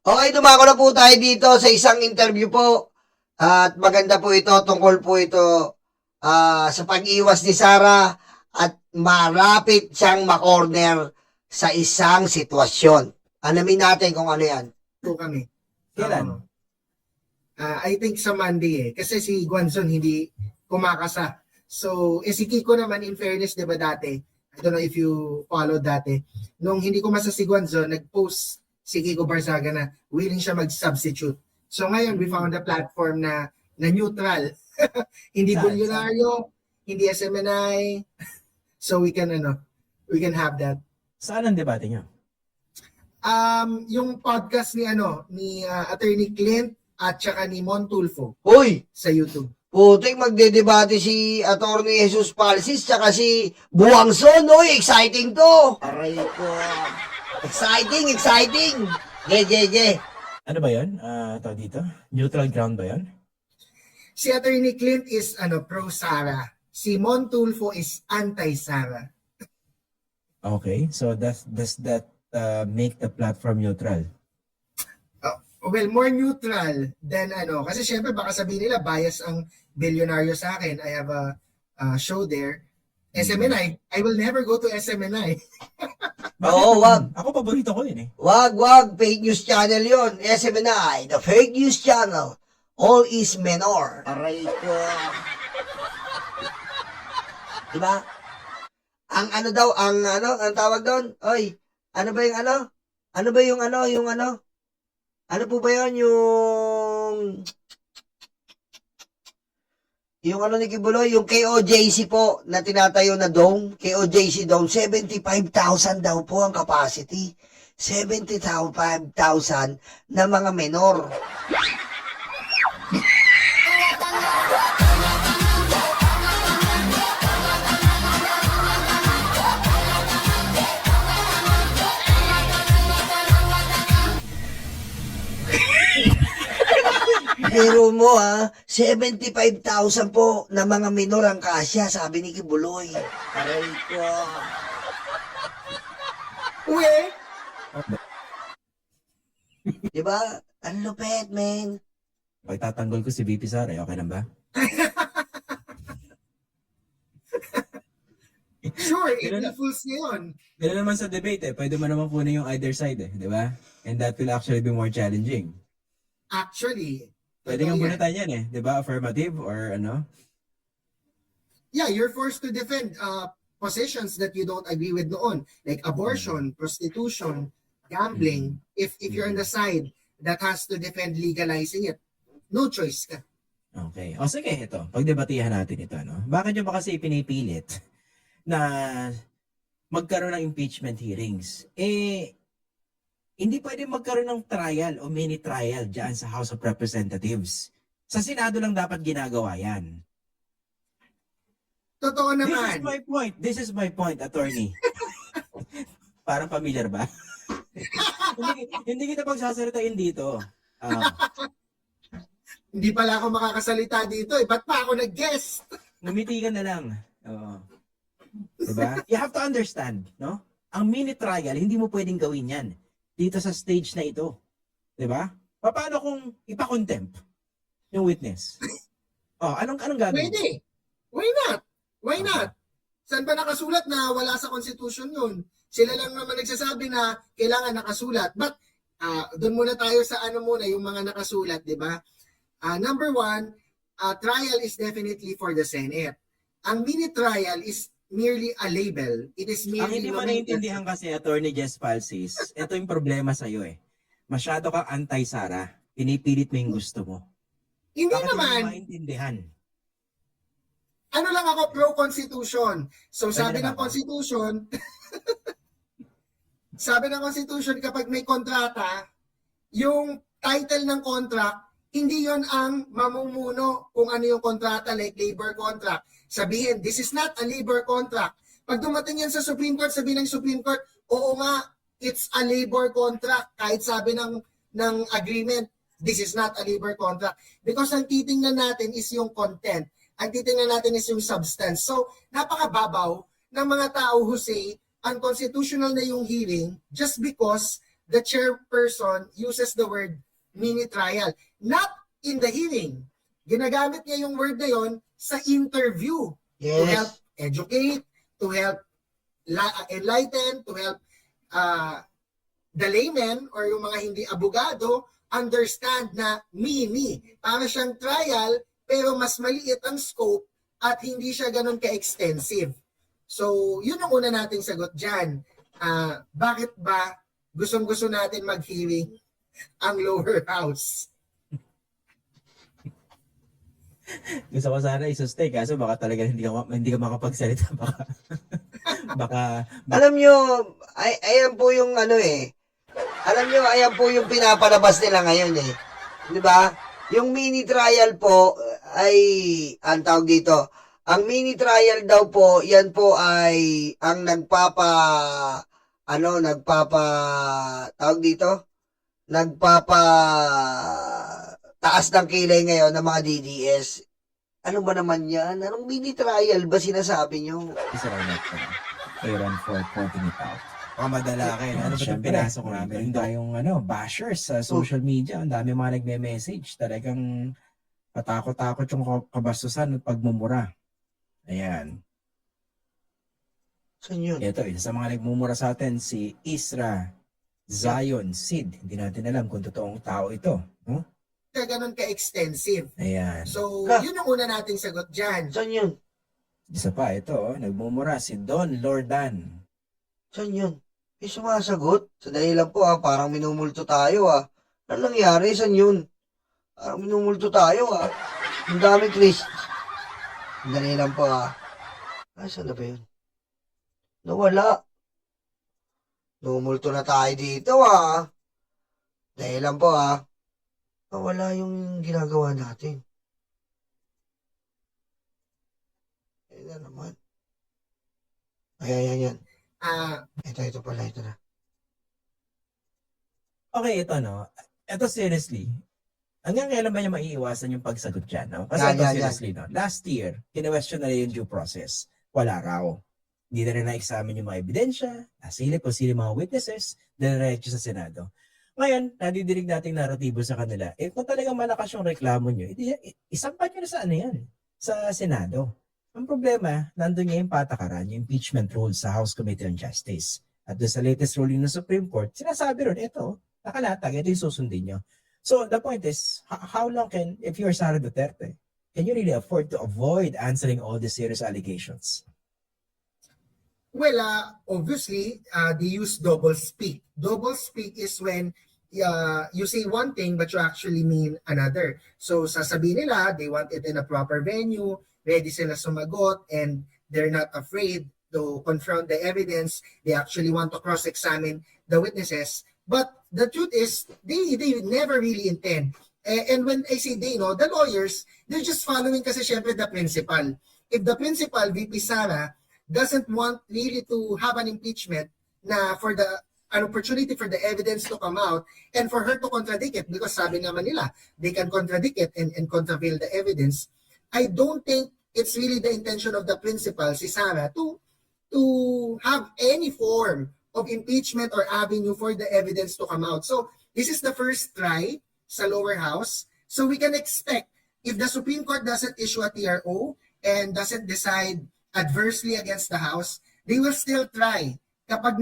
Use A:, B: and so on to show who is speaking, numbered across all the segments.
A: Okay, dumako na po tayo dito sa isang interview po. At maganda po ito, tungkol po ito sa pag-iwas ni Sarah at marapit siyang makorner sa isang sitwasyon. Alamin natin kung ano yan.
B: Po kami.
C: Kailan?
B: I think sa Monday Kasi si Guanzon hindi kumakasa. So, si Kiko naman, in fairness, di ba dati, I don't know if you followed dati, nung hindi kumasa si Guanzon, nag-post si Kiko Barzaga na willing siya mag-substitute. So ngayon, we found a platform na neutral. Hindi bilyonaryo, hindi SMNI. So we can have that.
C: Saan ang debate niyo?
B: Yung podcast ni Attorney Clint at saka ni Mon Tulfo
A: Uy!
B: sa YouTube.
A: Putik, magdedebate si Atty. Jesus Palsis tsaka si Buwangson. Uy, exciting to! Aray ko. Exciting! Ge.
C: Ano ba yun? Tawag dito? Neutral ground ba yun?
B: Si Attorney Clint is pro-Sara. Si Mon Tulfo is anti-Sara.
C: Okay. So does that make the platform neutral?
B: Well, more neutral than kasi syempre baka sabihin nila bias ang bilyonaryo sa akin. I have a show there. SMNI, I will never go to SMNI.
A: Oo, wag.
C: Ako paborito ko yun eh.
A: Wag. Fake news channel yon. SMNI, the fake news channel. All is menor. Aray ko. Diba? Ang tawag doon? Oy, ano ba yung ano? Ano ba yung ano? Ano po ba yun? Yung ni Kibuloy, yung KOJC po na tinatayo na dome, KOJC dome, 75,000 daw po ang capacity. 75,000 na mga menor. Pero mo 75,000 po na mga minor ang kasya, sabi ni Kibuloy. Aray ko.
B: Uwe!
A: Diba? Ang lupet, men.
C: Pagtatanggol ko si VP Sara, okay lang ba?
B: Sure,
C: Ganun
B: April Fools ngayon.
C: Ganun naman sa debate eh. Pwede mo naman kunin yung either side eh. Di ba? And that will actually be more challenging.
B: Actually,
C: Pwede nga bunutan yan eh. Di ba? Affirmative or ano?
B: yeah, you're forced to defend positions that you don't agree with noon. Like abortion, prostitution, gambling. If you're on the side that has to defend legalizing it, no choice ka.
C: Okay. O sige, ito. Pagdebatihan natin ito. No? Bakit nyo ba kasi pinipilit na magkaroon ng impeachment hearings? Hindi pwede magkaroon ng trial o mini trial dyan sa House of Representatives. Sa Senado lang dapat ginagawa yan.
B: Totoo
C: This is
B: naman.
C: my point. This is my point, attorney. Parang familiar ba? hindi kita pagsasalitain dito.
B: Hindi pala ako makakasalita dito Ba't pa ako nag-guest?
C: Ngumiti ka na lang. Oo. Diba? You have to understand, no? Ang mini trial, hindi mo pwedeng gawin yan dito sa stage na ito. Diba? Paano kung ipa-contempt yung witness? Anong gagawin?
B: Pwede. Why not? Saan ba nakasulat na wala sa Constitution yun? Sila lang naman nagsasabi na kailangan nakasulat. But, doon muna tayo sa yung mga nakasulat, di ba? Number one, trial is definitely for the Senate. Ang mini trial is merely a label. It is merely...
C: Ang hindi mo naiintindihan kasi, Attorney Jess Palsis, ito yung problema sa'yo eh. Masyado kang anti-Sara. Pinipilit mo yung gusto mo.
B: Hindi
C: Bakit
B: naman.
C: hindi mo maintindihan?
B: Ano lang ako, pro-constitution. So sabi
C: Pwede
B: ng constitution, sabi ng constitution, kapag may kontrata, yung title ng contract, hindi yon ang mamumuno kung ano yung kontrata, like labor contract. Sabihin, this is not a labor contract. Pag dumating yan sa Supreme Court, sabihin ng Supreme Court, oo nga, it's a labor contract. Kahit sabi ng agreement, this is not a labor contract. Because ang titingnan natin is yung content. Ang titingnan natin is yung substance. So, napakababaw ng mga tao who say, unconstitutional na yung hearing just because the chairperson uses the word mini trial. Not in the hearing. Ginagamit niya yung word na yon sa interview to help
A: Yes.
B: educate, to help enlighten, to help the layman or yung mga hindi abogado understand na mini. Para siyang trial pero mas maliit ang scope at hindi siya ganun ka-extensive. So, yun ang una nating sagot dyan. Bakit ba gustong-gusto natin mag-hearing ang lower house?
C: Gusto ko sana i-sustain kaso baka talaga hindi ka makapagsalita baka baka
A: Alam nyo, ayan po yung ano eh. Alam nyo, ayan po yung pinapalabas nila ngayon eh. Di ba? Yung mini trial po ay, ang tawag dito, ang mini trial daw po, yan po ay ang tawag dito, taas ng kilay ngayon ng mga DDS. Ano ba naman yan? Anong mini trial ba sinasabi nyo?
C: isa lang natin. Aaron for pointing it out. Baka madala kayo. Ano ba itong
D: Siyempre,
C: pinasok namin?
D: meron tayong bashers sa social media. Ang dami mga nagme-message. Talagang patakot-takot yung kabastusan at pagmumura. Ayan.
A: Saan yun?
D: Ito, isa sa mga nagmumura sa atin, si Isra Zion Sid. Hindi natin alam kung totoong tao ito. No?
B: Siya ganun ka-extensive.
D: Ayan.
B: So,
A: Ah.
B: yun ang una nating sagot dyan.
A: Saan yun?
D: Isa pa, ito, nagmumura si Don Lordan.
A: Saan yun? May sumasagot. Sandali lang po parang minumulto tayo Ano nangyari? Saan yun? Parang minumulto tayo Ang dami Chris. Sandali lang po saan na ba yun? Nawala. Minumulto na tayo dito Dahil lang po Nawala yung ginagawa natin. Ayan na naman. Ayan. Ito pala, ito na.
C: Okay, ito no. Ito seriously. Hanggang kailan ba niya maiiwasan yung pagsagot dyan? No? Kasi
A: Yan,
C: ito
A: yan,
C: seriously, no? Last year, kinwestiyon na yung due process. Wala raw. Hindi na rin na-examine yung mga ebidensya, nasilip kung sino yung mga witnesses, diretso sa Senado. Ngayon, nadidinig nating naratibo sa kanila. Kung talagang malakas yung reklamo nyo, isampan nyo na sa sa Senado. Ang problema, nandun nga yung patakaran, yung impeachment rules sa House Committee on Justice. At doon sa latest ruling ng Supreme Court, sinasabi ron, ito, nakalatag, ito yung susundin nyo. So, the point is, how long if you're Sara Duterte, can you really afford to avoid answering all the serious allegations?
B: Well, obviously, they use double speak. Double speak is when you say one thing but you actually mean another. So, sasabihin nila, they want it in a proper venue, ready sila sumagot, and they're not afraid to confront the evidence. They actually want to cross-examine the witnesses. But the truth is, they never really intend. And when I say they, the lawyers, they're just following kasi syempre the principal. If the principal, VP Sara, doesn't want really to have an impeachment na for an opportunity for the evidence to come out and for her to contradict it because sabi naman nila, they can contradict it and contravene the evidence. I don't think it's really the intention of the principal, si Sara, to have any form of impeachment or avenue for the evidence to come out. So, this is the first try sa lower house. So, we can expect if the Supreme Court doesn't issue a TRO and doesn't decide adversely against the House, they will still try. Kapag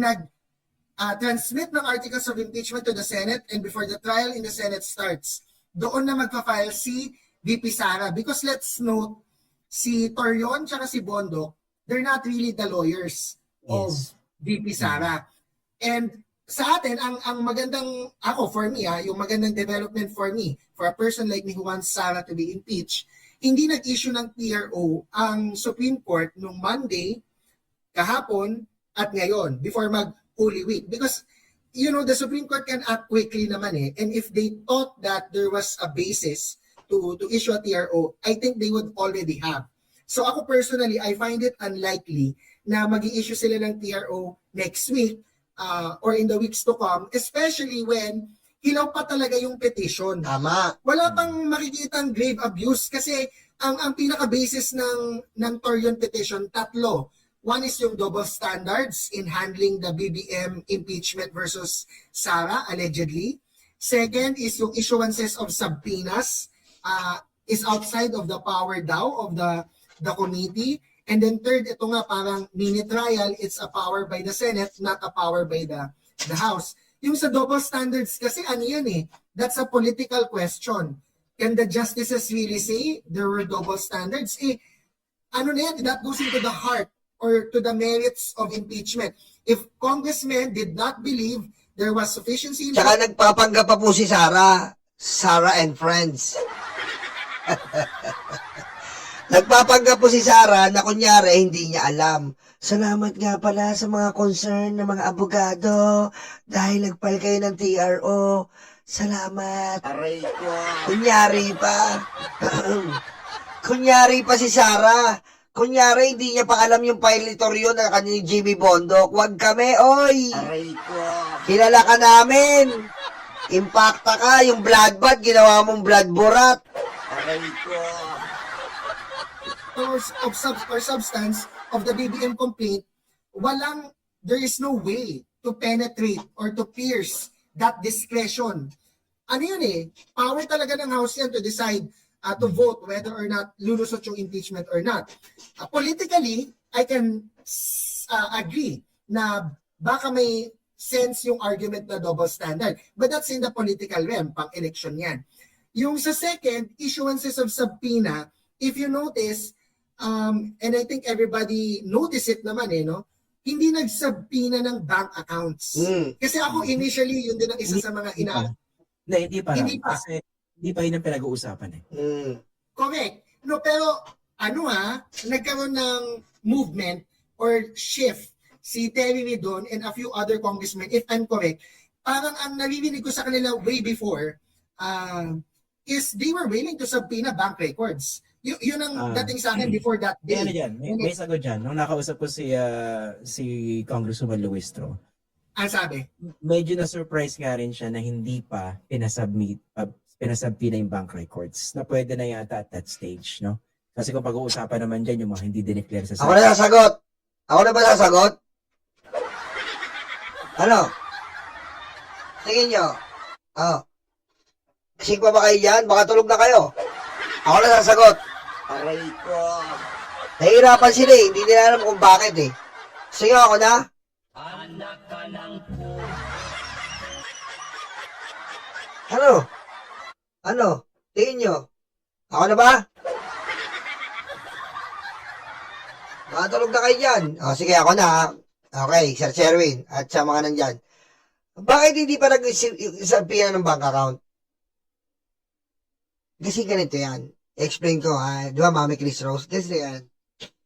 B: transmit ng articles of impeachment to the Senate and before the trial in the Senate starts, doon na magpa-file si VP Sara. Because let's note, si Torion tsaka si Bondo, they're not really the lawyers of VP Sara. And sa atin, ang magandang, for me, yung magandang development for me, for a person like me who wants Sara to be impeached, hindi nag-issue ng TRO ang Supreme Court nung Monday, kahapon, at ngayon, before mag-Holy Week. Because, the Supreme Court can act quickly naman And if they thought that there was a basis to issue a TRO, I think they would already have. So ako personally, I find it unlikely na mag-i-issue sila ng TRO next week or in the weeks to come, especially when hilaw pa talaga yung petition.
A: Tama.
B: Wala pang makikitang grave abuse kasi ang pinaka-basis ng Torion petition, 3. One is yung double standards in handling the BBM impeachment versus Sara, allegedly. Second is yung issuances of subpoenas is outside of the power daw of the committee. And then third, ito nga parang mini trial, it's a power by the Senate, not a power by the House. Yung sa double standards kasi ano yun eh, that's a political question. Can the justices really say there were double standards? Eh, ano na yan, that goes into the heart or to the merits of impeachment. If congressmen did not believe there was sufficiency in
A: Tsaka nagpapanggap pa po si Sara and Friends. Nagpapanggap po si Sara na kunyari hindi niya alam. Salamat nga pala sa mga concern ng mga abogado dahil nagpal kayo ng TRO. Salamat.
B: Aray ko.
A: Kunyari pa. Kunyari pa si Sara. Kunyari hindi niya pa alam yung pilitoryo na kanyang Jimmy Bondok. Huwag kami, oy.
B: Aray ko.
A: Kilala ka namin. Impacta ka. Yung blood bath, ginawa mong blood borat.
B: Aray ko. Or substance of the BBM complaint, there is no way to penetrate or to pierce that discretion. Ano yun eh, power talaga ng House yan to decide to vote whether or not lulusot yung impeachment or not. Politically, I can agree na baka may sense yung argument na double standard. But that's in the political realm, pang-election yan. Yung sa second, issuances of subpoena, if you notice, and I think everybody notice it naman no? Hindi nagsubpoena ng bank accounts. Kasi ako initially, yun din ang isa sa mga
C: Hindi pa.
B: Hindi pa.
C: Kasi hindi pa yun ang pinag-uusapan eh.
B: Correct. No, pero nagkaroon ng movement or shift si Terry Ridon and a few other congressmen, if I'm correct, parang ang naririnig ko sa kanila way before is they were willing to subpoena bank records. Yun ang dating sa akin before that day.
C: Ano dyan? May sagot dyan. Nung nakausap ko si Congresswoman Luistro,
B: Ang sabi?
C: medyo na-surprise nga rin siya na hindi pa pinasubpoena yung bank records na pwede na yata at that stage, no? Kasi kung pag-uusapan naman dyan yung mga hindi dineclare sa
A: Ako na sasagot. Ako na ba sasagot? Ano? Tingin nyo. Kasing pa ba kayo dyan? Baka tulog na kayo. Ako na sasagot.
B: Aray ko.
A: Nahihirapan sila eh. Hindi nila alam kung bakit eh. Sige ako na. Ano? Tingin nyo. Ako na ba? Makatulog na kayo dyan. Sige ako na. Okay, Sir Sherwin at sa mga nandyan. Bakit hindi pa nag-isapina ng bank account? Kasi ganito yan. Explain ko di ba Mami Chris Rose? Kasi yan.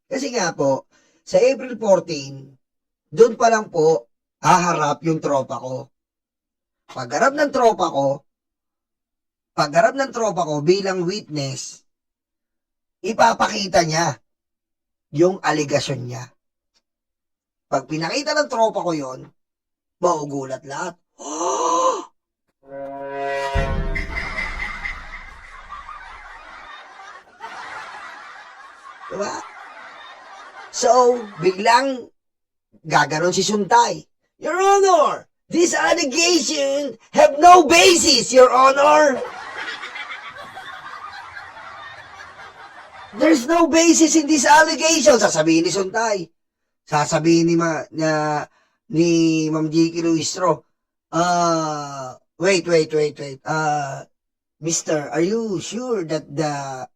A: Kasi nga po, sa April 14, doon pa lang po, haharap yung tropa ko. Pagharap ng tropa ko bilang witness, ipapakita niya yung aligasyon niya. Pag pinakita ng tropa ko yon, maugulat lahat. Diba? So, biglang gaganon si Suntay. Your Honor, this allegation have no basis, Your Honor. There's no basis in this allegation. Sasabihin ni Suntay. Sasabihin ni Ma'am Jiki Luistro. Wait. Mister, are you sure that the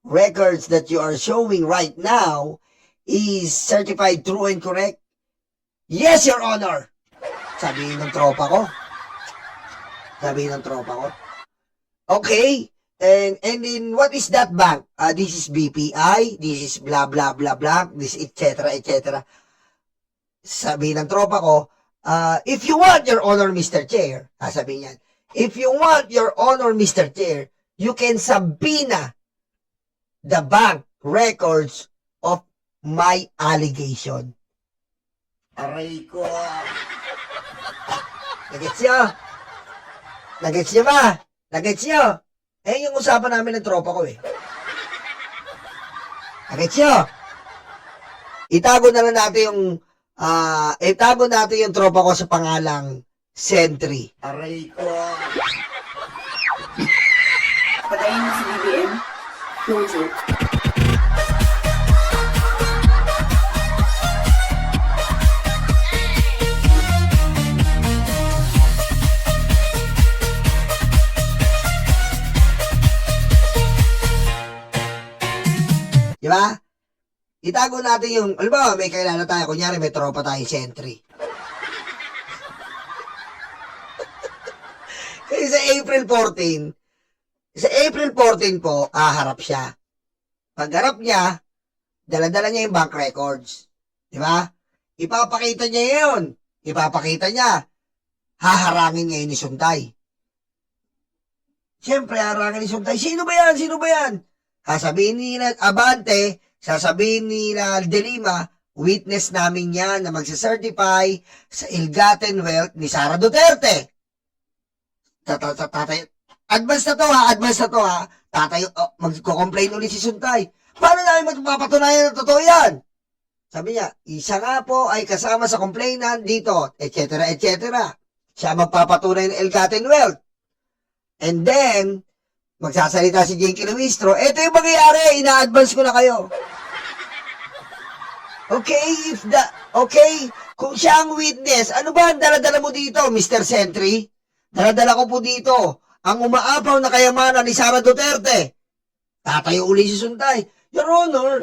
A: records that you are showing right now is certified true and correct? Yes, Your Honor. Sabihin ng tropa ko. Okay. And then what is that bank? This is BPI, this is blah blah blah blah, this etc. Sabihin ng tropa ko, if you want, Your Honor, Mr. Chair, sabihin niyan, if you want, Your Honor, Mr. Chair, you can subpoena the bank records of my allegation. Aray ko. Nagets nyo ba? Nagets nyo? Yung usapan namin ng tropa ko eh. Nagets nyo? itago na lang natin yung tropa ko sa pangalang Sentry.
B: Aray ko.
E: Patayin mo si BBM. No joke.
A: Di ba? Itago natin yung, alam ba, may kailangan tayo, kunyari may tropa tayong Sentry. Kasi sa April 14 po, haharap siya. Pagharap niya, dala-dala niya yung bank records. Di ba? Ipapakita niya yun. Ipapakita niya. Haharangin ngayon ni Suntay. Siyempre, haharangin ni Suntay. Sino ba yan? Sino ba yan? Sasabihin nila, Abante, sasabihin nila, De Lima, witness namin yan na magsacertify sa ill-gotten wealth ni Sara Duterte. Advance na to ha. Magko-complain ulit si Suntay. Paano namin magpapatunayan na totoo yan? Sabi niya, isa nga po ay kasama sa complainant dito, etc., etc. Siya magpapatunay ng ill-gotten wealth. And then, magsasalita si Jinky Luistro, ito yung mangyayari, ina-advance ko na kayo. Okay, kung siya ang witness, ano ba ang dala-dala mo dito, Mr. Sentry? Dala-dala ko po dito, ang umaapaw na kayamanan ni Sara Duterte. Tatayo uli si Suntay. Your Honor,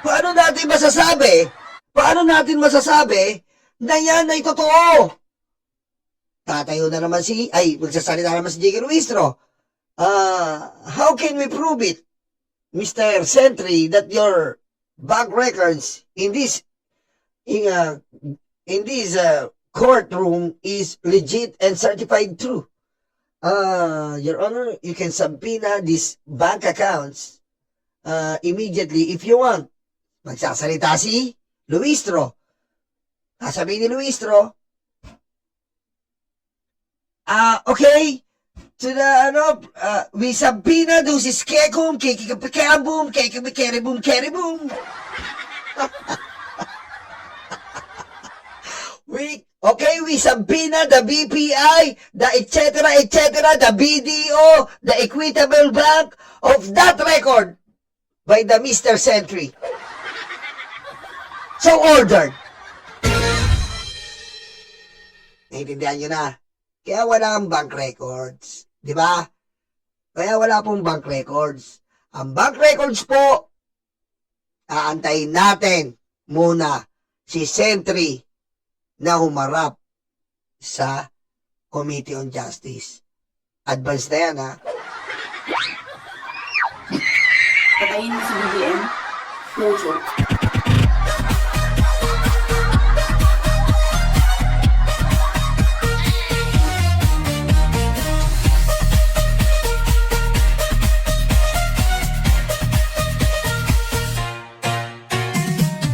A: paano natin masasabi na yan ay totoo? Tatayo na naman magsasalita naman si J.K. Luistro. How can we prove it, Mr. Sentry, that your bank records in this courtroom is legit and certified true? Your Honor, you can subpoena these bank accounts immediately if you want. Magsasalita si Luistro. Sasabihin ni Luistro, okay, to the, we subpoena those kekum, kekikapikabum, kekibikeribum, keribum. We subpoena the BPI, the etc., the BDO, the Equitable Bank of that record by the Mr. Sentry. So ordered. Naintindihan nyo na. Kaya wala ang bank records. Di ba? Kaya wala pong bank records. Ang bank records po, aantayin natin muna si Sentry na humarap sa Committee on Justice. Advance na yan, ha?
E: Patayin mo si BBM. No joke.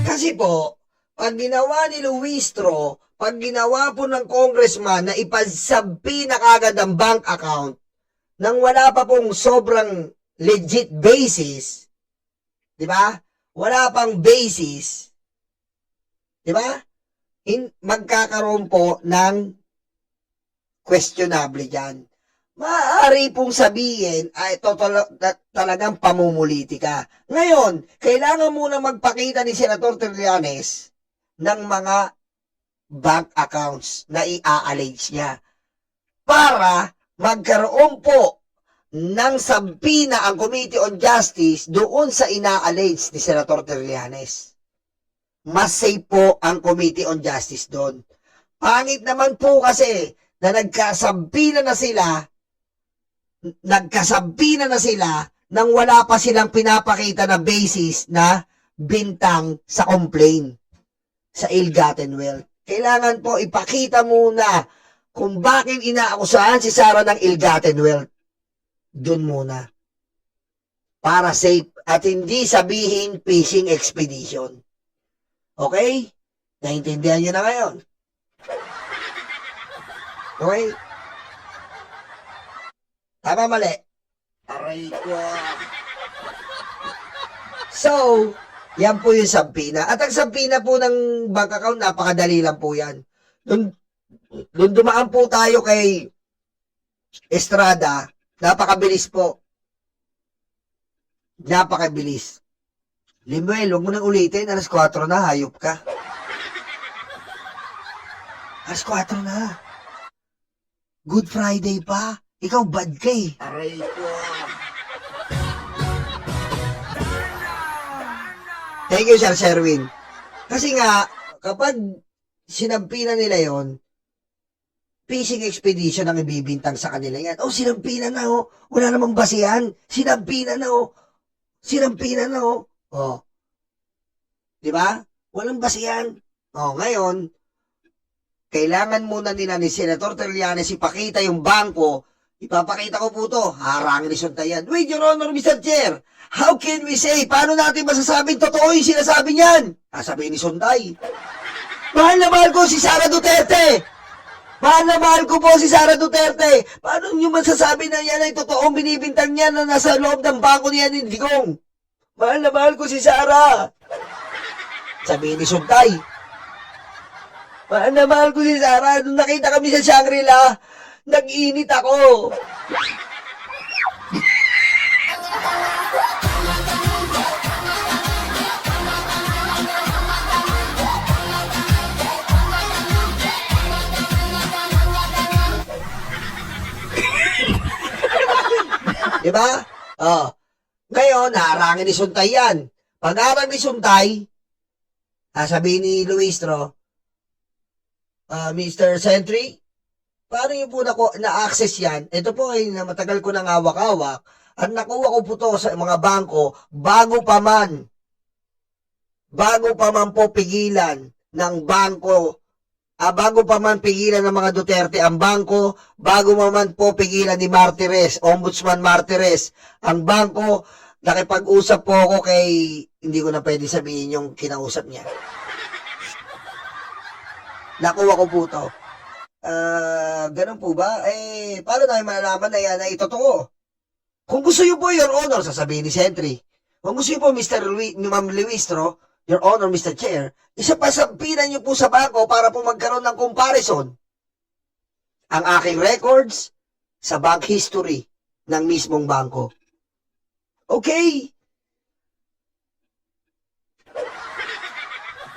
A: Kasi po, pag ginawa ni Luistro, pag ginawa po ng congressman na ipagsabi na kagad ang bank account nang wala pa pong sobrang legit basis, di ba? Wala pang basis, di ba? Magkakaroon po ng questionable dyan. Maaari pong sabihin ay talagang pamumulitika. Ngayon, kailangan muna magpakita ni Senator Trillanes ng mga bank accounts na i-allege niya para magkaroon po ng subpoena ang Committee on Justice doon sa ina-allege ni Senator Trillanes. Mas safe po ang Committee on Justice doon. Pangit naman po kasi na nagkasabina na sila nang wala pa silang pinapakita na basis na bintang sa complaint sa ill-gotten wealth. Kailangan po ipakita muna kung bakit inaakusahan si Sara ng ill-gotten wealth. Doon muna. Para safe at hindi sabihin fishing expedition. Okay? Naintindihan nyo na ngayon? Okay? Tama, mali? Aray ko. So, Yan po yung sampina. At ang sampina po ng bank account, napakadali lang po yan. Doon dumaan po tayo kay Estrada, napakabilis po. Napakabilis. Limuel, huwag mo nang ulitin. Alas 4 na, hayop ka. Alas 4 na. Good Friday pa. Ikaw bad ka eh.
B: Aray ko.
A: Thank you, Sir Sherwin. Kasi nga, kapag sinampinan nila yon, fishing expedition ang ibibintang sa kanila yan. Oh, sinampinan na oh. Wala namang basihan. Sinampinan na oh. Sinampinan na oh. Oh. Di ba? Walang basihan. Oh, ngayon, kailangan muna nila ni Senator Trillanes ipakita yung bangko. Ipapakita ko po to. Harangin ni Suntayan. Wait, Your Honor, Mr. Chair. How can we say? Paano natin masasabing totoo yung sinasabi niyan? Sasabihin ni Suntay. Mahal na mahal ko si Sara Duterte. Mahal na mahal ko po si Sara Duterte. Paano nyo masasabi na yan ay totoong binibintang niya na nasa loob ng bangko niya ni Digong? Mahal na mahal ko si Sara. Sabihin ni Suntay. Mahal na mahal ko si Sara. Nung nakita kami sa Shangri-La, nag-init ako. Diba? Oh. Ngayon, harangin ni Suntay yan. Pag harang ni Suntay, sabihin ni Luistro, Mr. Sentry, paano yung po na-access yan? Ito po ay matagal ko nang hawak-hawak at nakuha ko po to sa mga bangko bago pa man po pigilan ng bangko, bago pa man pigilan ng mga Duterte ang bangko, bago pa man po pigilan ni Martires, Ombudsman Martires, ang bangko, nakipag-usap po ako kay, hindi ko na pwede sabihin yung kinausap niya. Nakuha ko po to. Ganun po ba? Paano namin malalaman na yan ay totoo? Kung gusto nyo po, Your Honor, sasabihin ni Sentry. Kung gusto nyo po, Ma'am Luistro, Your Honor, Mr. Chair, isapasampinan nyo po sa bangko para po magkaroon ng comparison. Ang aking records sa bank history ng mismong bangko. Okay?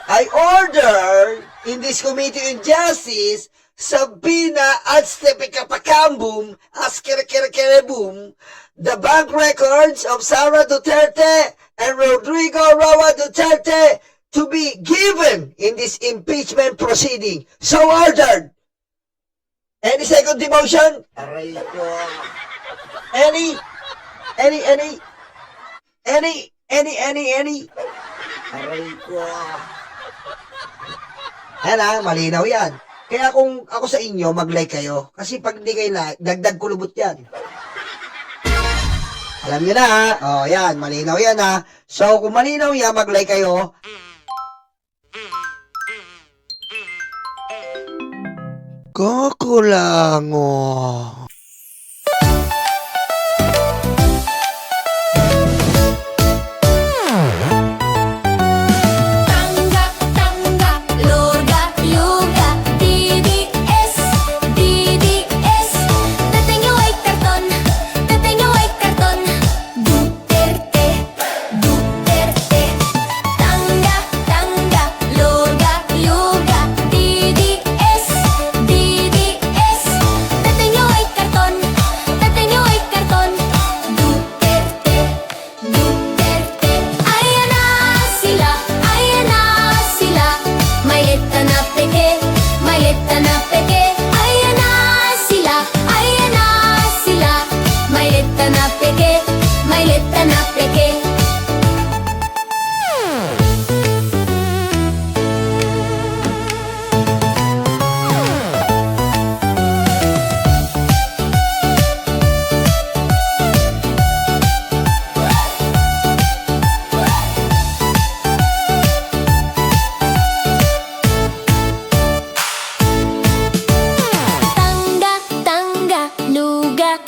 A: I order in this Committee on Justice Sabina at Stepikapakambum Askerekerebum the bank records of Sara Duterte and Rodrigo Roa Duterte to be given in this impeachment proceeding. So ordered. Any second demotion?
B: Aray ko.
A: Any?
B: Aray ko.
A: Yan malinaw yan. Kaya kung ako sa inyo, mag-like kayo. Kasi pag hindi kayo like, dagdag kulubot yan. Alam nyo na ha. O, yan. Malinaw yan ha. So, kung malinaw yan, mag-like kayo. Kakulango.
F: Luga,